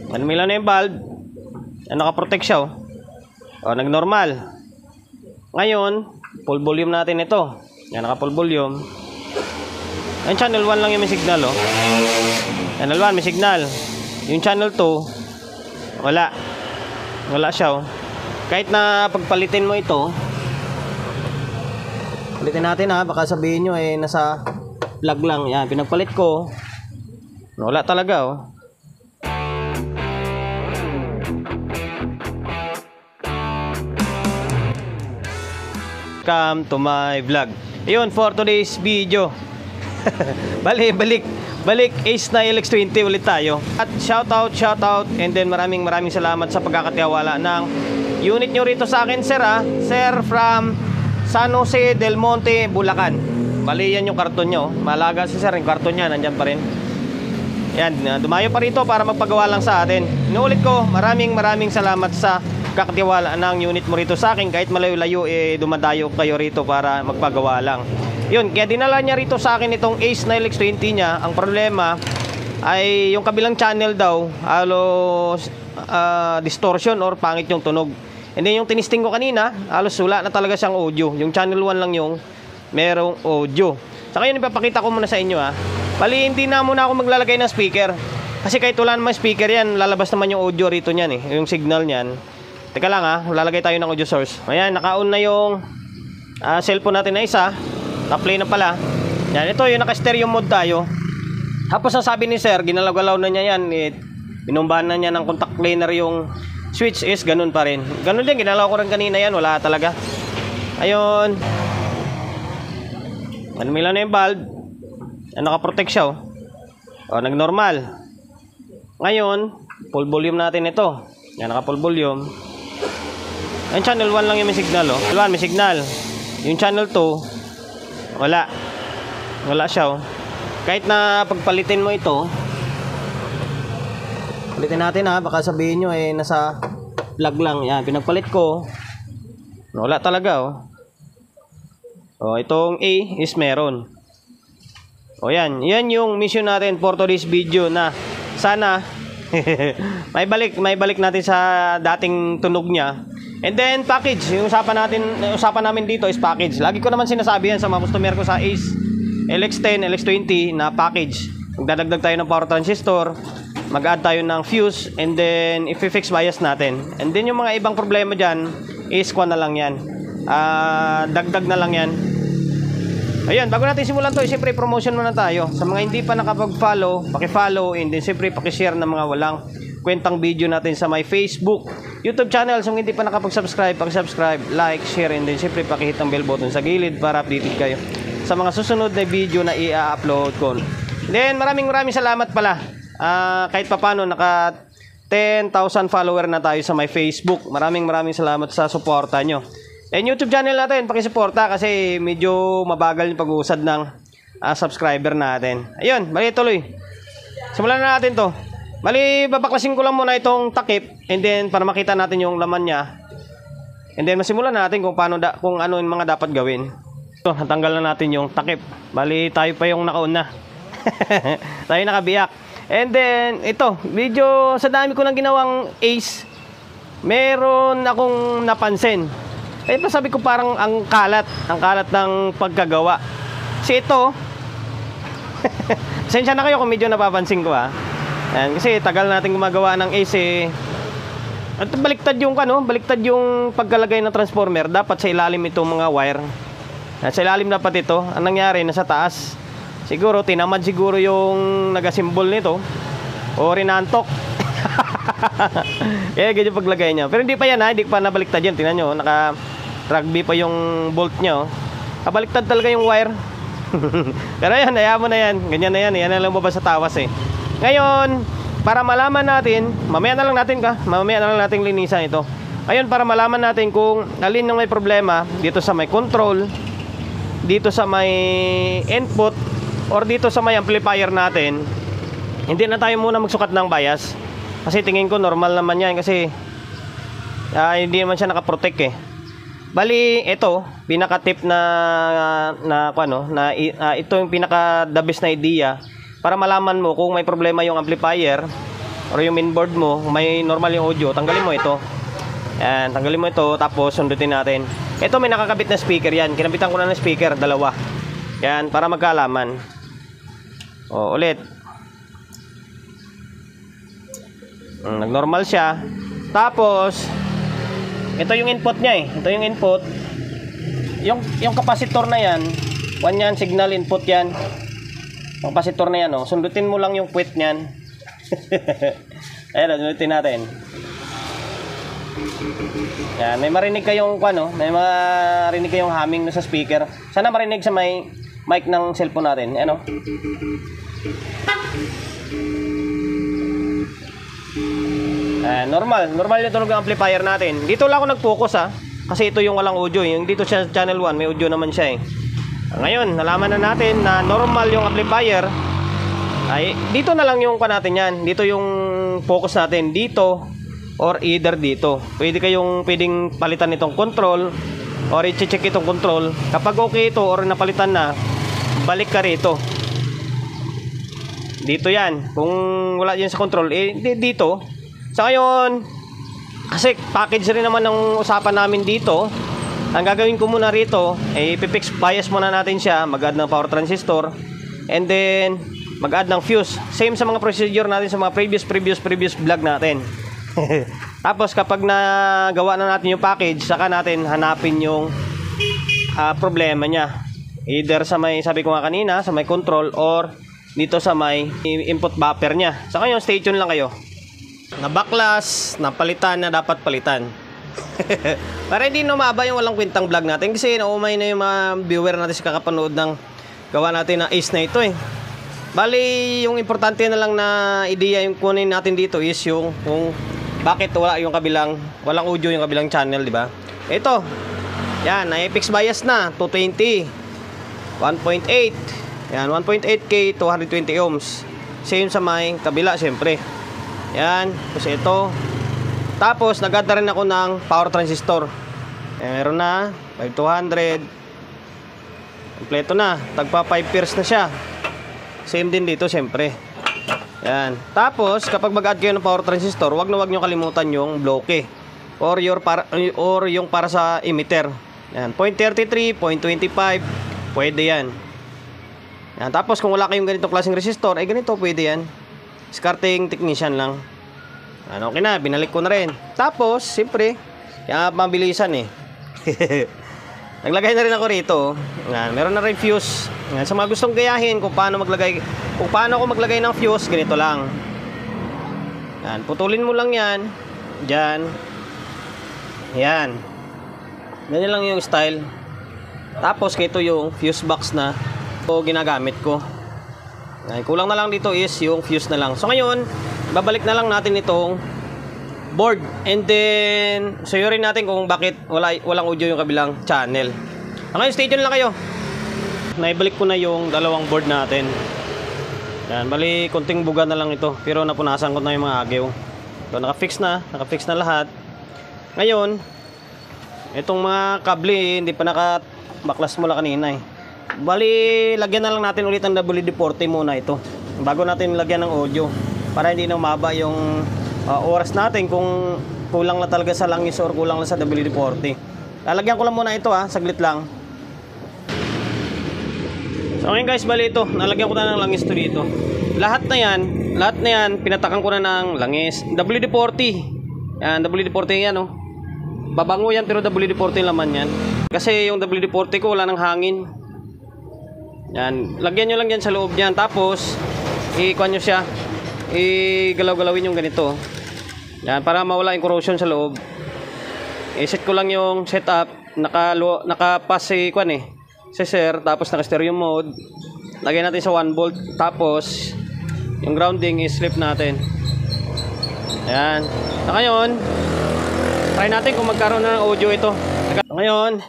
Manmila na yung valve. Naka-protect siya oh. O, nag-normal. Ngayon, full volume natin ito. Yan, naka-full volume. Yung channel 1 lang yung may signal oh. Channel 1 may signal. Yung channel 2 wala. Wala siya oh. Kahit na pagpalitin mo ito, palitin natin ha, baka sabihin nyo eh nasa plug lang. Yan, pinagpalit ko, wala talaga oh. Welcome to my vlog. Ayun, for today's video balik Ace na LX20 ulit tayo. At shoutout and then maraming salamat sa pagkakatiwala ng unit nyo rito sa akin, sir ha. Sir from San Jose del Monte, Bulacan. Bali yan yung karton nyo. Malaga si sir, yung karton nya nandyan pa rin. Yan, dumayo pa rito para magpagawa lang sa atin. Inuulit ko, maraming salamat sa kakatiwala ng unit mo rito sa akin. Kahit malayo-layo eh dumadayo kayo rito para magpagawa lang. Yun, kaya dinala niya rito sa akin itong Ace na LX20 niya. Ang problema ay yung kabilang channel daw halos distortion or pangit yung tunog. And then yung tinisting ko kanina, halos wala na talaga siyang audio. Yung channel 1 lang yung merong audio. Sa ngayon ipapakita ko muna sa inyo ha. Bali hindi na muna ako maglalagay ng speaker. Kasi kahit wala naman speaker yan, lalabas naman yung audio rito niyan eh. Yung signal niyan. Teka lang ha, lalagay tayo ng audio source. Ayan, naka-on na yung cellphone natin na isa. Naka-play na pala. Yan, ito yung naka-stereo mode tayo. Tapos ang sabi ni sir, ginalaw-galaw na niya yan. Binumbahan na niya ng contact cleaner yung switch is ganun pa rin. Ganun din, ginalaw ko rin kanina yan. Wala talaga. Ayun. Manmila na yung valve. Naka-protect siya oh. O, nag-normal. Ngayon, full volume natin ito. Yan, naka-full volume. Yung channel 1 lang yung may signal oh. Channel 1 may signal. Yung channel 2 wala siya oh. Kahit na pagpalitin mo ito, palitin natin ha, baka sabihin nyo eh nasa plug lang. Yan, pinagpalit ko, wala talaga oh. O, itong A is meron. O yan yung mission natin for today's video na sana may balik natin sa dating tunog niya. And then package, yung usapan namin dito is package. Lagi ko naman sinasabi yan sa mga customer ko sa Ace LX10, LX20 na package. Magdadagdag tayo ng power transistor, mag-add tayo ng fuse, and then i-fix bias natin. And then yung mga ibang problema dyan is kuha na lang yan, dagdag na lang yan. Ayan, bago natin simulan to, siyempre promotion muna tayo. Sa mga hindi pa nakapag-follow, paki-follow, and then siyempre paki-share ng mga walang kwentang video natin sa my Facebook, YouTube channel. So hindi pa nakapag-subscribe, paki-subscribe, like, share, and then siyempre paki-hit ang bell button sa gilid para updated kayo sa mga susunod na video na i-upload ko. Then maraming salamat pala. Kahit papano naka 10,000 follower na tayo sa my Facebook. Maraming salamat sa suporta nyo. And YouTube channel natin, paki-suporta kasi medyo mabagal yung pag-uusad ng subscriber natin. Ayun, bali tuloy. Simulan na natin to. Bali, babaklasin ko lang muna itong takip, and then para makita natin yung laman niya. And then masimulan natin kung ano yung mga dapat gawin. Ito, natanggal na natin yung takip. Bali, tayo pa yung nakauna. Tayo nakabiyak. And then, ito, medyo sa dami ko nang ginawang Ace, meron akong napansin. Pa sabi ko parang ang kalat ng pagkagawa. Kasi ito, pasensya na kayo kung medyo napapansin ko ha. Yan, kasi tagal natin gumagawa ng Ace eh. At baliktad yung pagkalagay ng transformer. Dapat sa ilalim itong mga wire. Sa ilalim dapat ito. Ang nangyari nasa taas. Siguro tinamad yung nagasimbol nito o rinantok. Eh ganyan paglagay niya. Pero hindi pa yan ha, hindi pa nabaliktad yan. Tingnan nyo, naka rugby pa yung bolt niya oh. Kabaliktad talaga yung wire. Pero yan, hayaan mo na yan. Ganyan na yan, yan na lang mababa sa tawas eh. Ngayon, para malaman natin, mamaya na lang natin linisan ito. Ngayon, para malaman natin kung alin ang may problema dito sa may control, dito sa may input, or dito sa may amplifier natin, hindi na tayo muna magsukat ng bias. Kasi tingin ko normal naman yan kasi hindi naman siya nakaprotect eh. Bali, ito, pinaka-tip ito yung pinaka-the best na idea para malaman mo kung may problema yung amplifier or yung mainboard mo, may normal yung audio, tanggalin mo ito. Yan, tanggalin mo ito, tapos sundutin natin. Ito may nakakabit na speaker yan. Kinabitan ko na ng speaker, dalawa. Yan, para magkaalaman. O, ulit. Nag-normal siya. Tapos, ito yung input niya eh. Ito yung input. Yung capacitor na yan, 1 yan, signal input yan. Yung capacitor na yan, oh. Sundutin mo lang yung puwet niyan. Ayan, sundutin natin. Yan, may marinig kayong ano, may marinig kayong humming sa speaker. Sana marinig sa may mic ng cellphone natin. Ano? Normal yung tunog ng amplifier natin. Dito lang ako nag-focus kasi ito yung walang audio. Yung dito sa channel 1, may audio naman siya eh. Ngayon, nalaman na natin na normal yung amplifier. Ay, dito na lang yung natin yan. Dito yung focus natin. Dito or either dito. Pwedeng palitan itong control or i-check itong control. Kapag okay ito or napalitan na, balik ka rito. Dito yan. Kung wala yan sa control, dito. Sa ngayon, kasi package rin naman ng usapan namin dito. Ang gagawin ko muna rito, ipipix bias muna natin siya, mag-add ng power transistor, and then mag-add ng fuse. Same sa mga procedure natin sa mga previous vlog natin. Tapos kapag nagawa na natin yung package, saka natin hanapin yung problema niya. Either sa may, sabi ko nga kanina, sa may control or dito sa may input buffer niya. So ngayon, stay tuned lang kayo. Nabaklas, napalitan na dapat palitan. Para hindi numaba yung walang kwentang vlog natin. Kasi naumay na yung mga viewer natin sa kakapanood ng gawa natin na ace na ito eh. Bali, yung importante na lang na ideya yung kunin natin dito is yung kung bakit walang audio yung kabilang channel, di ba? Ito. Yan, na-fix bias na 220 1.8. Yan, 1.8K 220 ohms. Same sa may kabila, syempre. Yan, kasi ito. Tapos, nag-add na rin ako ng power transistor. Meron na, 5200. Kompleto na, tagpa 5 pairs na siya. Same din dito, syempre. Yan. Tapos, kapag mag-add kayo ng power transistor, wag nyo kalimutan yung bloke. Or yung para sa emitter. Yan, 0.33, 0.25, pwede yan. Yan. Tapos, kung wala kayong ganitong klaseng resistor, ay ganito, pwede yan. Discarding technician lang. Ano, okay na, binalik ko na rin. Tapos, siyempre, kaya mabilisan eh. Naglagay na rin ako rito. Yan, meron na rin fuse. Yan, sa mga gustong gayahin kung paano ako maglagay ng fuse, ganito lang. Yan, putulin mo lang yan. Diyan. Yan. Ganyan lang yung style. Tapos, ito yung fuse box na ginagamit ko. Yan, kulang na lang dito is yung fuse na lang. So, ngayon, babalik na lang natin itong board, and then suyurin natin kung bakit walang audio yung kabilang channel. Ngayon, stay tuned lang kayo. Naibalik ko na yung dalawang board natin. Yan, bali konting buga na lang ito, pero napunasan ko na yung mga agyo. So, nakafix na lahat. Ngayon, itong mga kable hindi pa nakabaklas mula kanina eh. Bali, lagyan na lang natin ulit ang WD-40 muna ito bago natin lagyan ng audio, para hindi na umaba yung oras natin kung kulang lang talaga sa langis or kulang lang sa WD-40. Lalagyan ko lang muna ito saglit lang. So ngayon guys, bali ito, nalagyan ko na ng langis to dito. Lahat na yan, pinatakan ko na ng langis. WD-40. Yan, WD-40 yan oh. Babango yan pero WD-40 laman yan. Kasi yung WD-40 ko wala nang hangin. Yan, lagyan nyo lang yan sa loob yan. Tapos, ikuha nyo siya. Igalaw-galawin yung ganito. Yan, para mawala yung corrosion sa loob. I-set ko lang yung setup. Naka-pass si sir. Tapos naka-stereo mode. Lagyan natin sa 1 volt. Tapos, yung grounding is-slip natin. Yan. So, ngayon, try natin kung magkaroon na ng audio ito. Ngayon,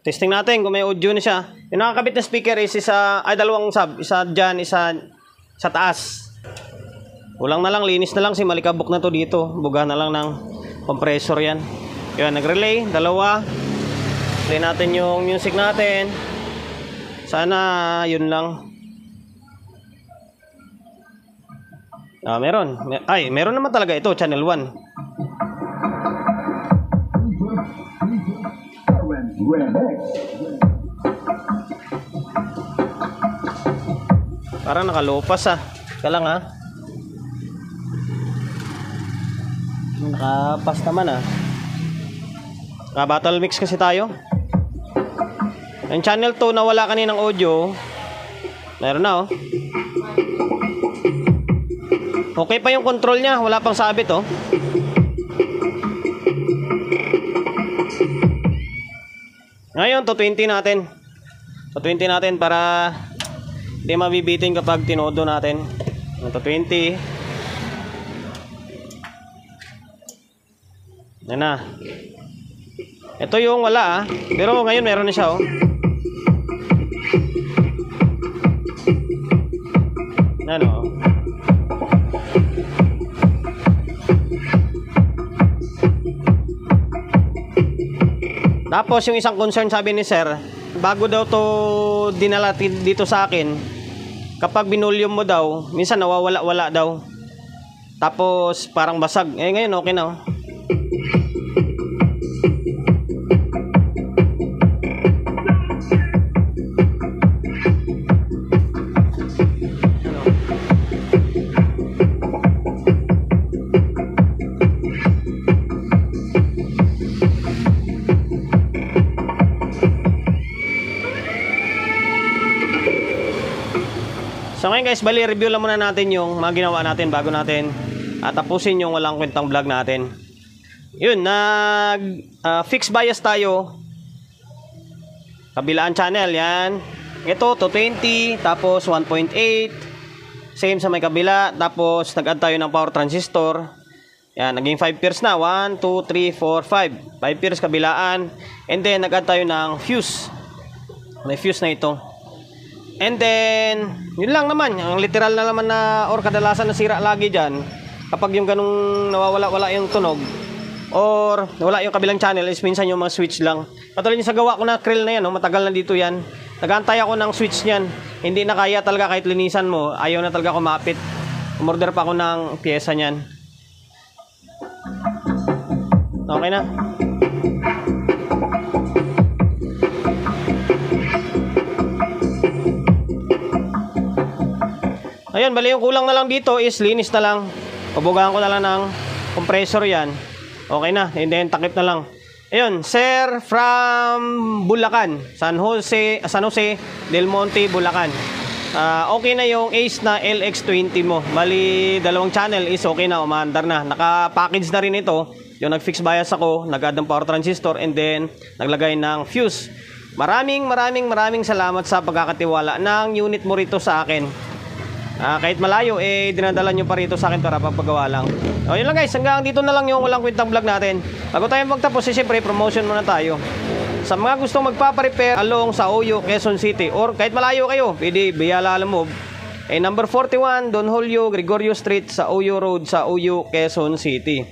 testing natin kung may audio na siya. Yung nakakabit na speaker is dalawang sub. Isa dyan, isa sa taas. Kulang na lang, linis na lang. Si malikabok na to dito. Buga na lang ng compressor yan. Yan, nag-relay. Dalawa. Play natin yung music natin. Sana yun lang. Meron. Ay, meron naman talaga ito, channel 1. Parang nakalopas Teka lang Nakapas naman Battle mix kasi tayo. Yung channel 2 na wala kaninang audio, meron na Okay pa yung control niya, wala pang sabit Ngayon, to 20 natin. To 20 natin para hindi mabibitin kapag tinodo natin. To 20. Yan na. Ito yung wala pero ngayon meron na siya Ano? Tapos yung isang concern sabi ni sir, bago daw to dinala dito sa akin, kapag binulyum mo daw, minsan nawawala-wala daw. Tapos parang basag. Ngayon okay na So ngayon guys, bali review lang muna natin yung mga ginawa natin bago natin tapusin yung walang kwentang vlog natin. Yun, fixed bias tayo. Kabilaan channel, yan. Ito, to 20, tapos 1.8. Same sa may kabila. Tapos nag-add tayo ng power transistor. Yan, naging 5 pairs na. 1, 2, 3, 4, 5. 5 pairs kabilaan. And then nag-add tayo ng fuse. May fuse na ito. And then, yun lang naman. Ang literal na naman or kadalasan nasira lagi dyan, kapag yung ganung nawawala-wala yung tunog, or wala yung kabilang channel, is minsan yung mga switch lang. Katulad yung sa gawa ko na krill na yan, matagal na dito yan. Nag-aantay ako ng switch niyan. Hindi na kaya talaga kahit linisan mo. Ayaw na talaga kumapit. Umorder pa ako ng pyesa niyan. Okay na. Ayun, bali yung kulang na lang dito is linis na lang. Pabugahan ko na lang ng compressor yan. Okay na, and then takip na lang. Ayun, sir from Bulacan, San Jose Del Monte, Bulacan. Okay na yung Ace na LX20 mo. Bali, dalawang channel is okay na, umaandar na. Naka-package na rin ito. Yung nag-fix bias ako, nag-add ng power transistor, and then naglagay ng fuse. Maraming salamat sa pagkakatiwala ng unit mo rito sa akin. Kahit malayo, dinadala nyo pa rito sa akin para papagawa lang. Yun lang guys, hanggang dito na lang yung walang kwentang vlog natin. Bago tayo magtapos, siyempre promotion muna tayo. Sa mga gustong magpaparepair along sa Oyo, Quezon City, or kahit malayo kayo, pwede Biyala Alamove, number 41 Don Julio Gregorio Street sa Oyo Road sa Oyo, Quezon City.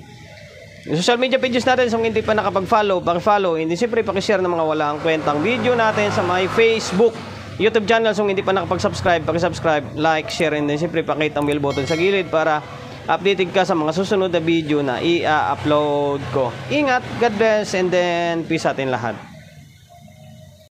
Yung social media pages natin, kung hindi pa nakapag-follow, paki-follow, hindi siyempre paki-share ng mga walang kwentang video natin sa my Facebook, YouTube channel. Kung hindi pa nakapag-subscribe, paki-subscribe, like, share, and then siyempre pakita ang bell button sa gilid para updated ka sa mga susunod na video na i-upload ko. Ingat, God bless, and then peace atin lahat.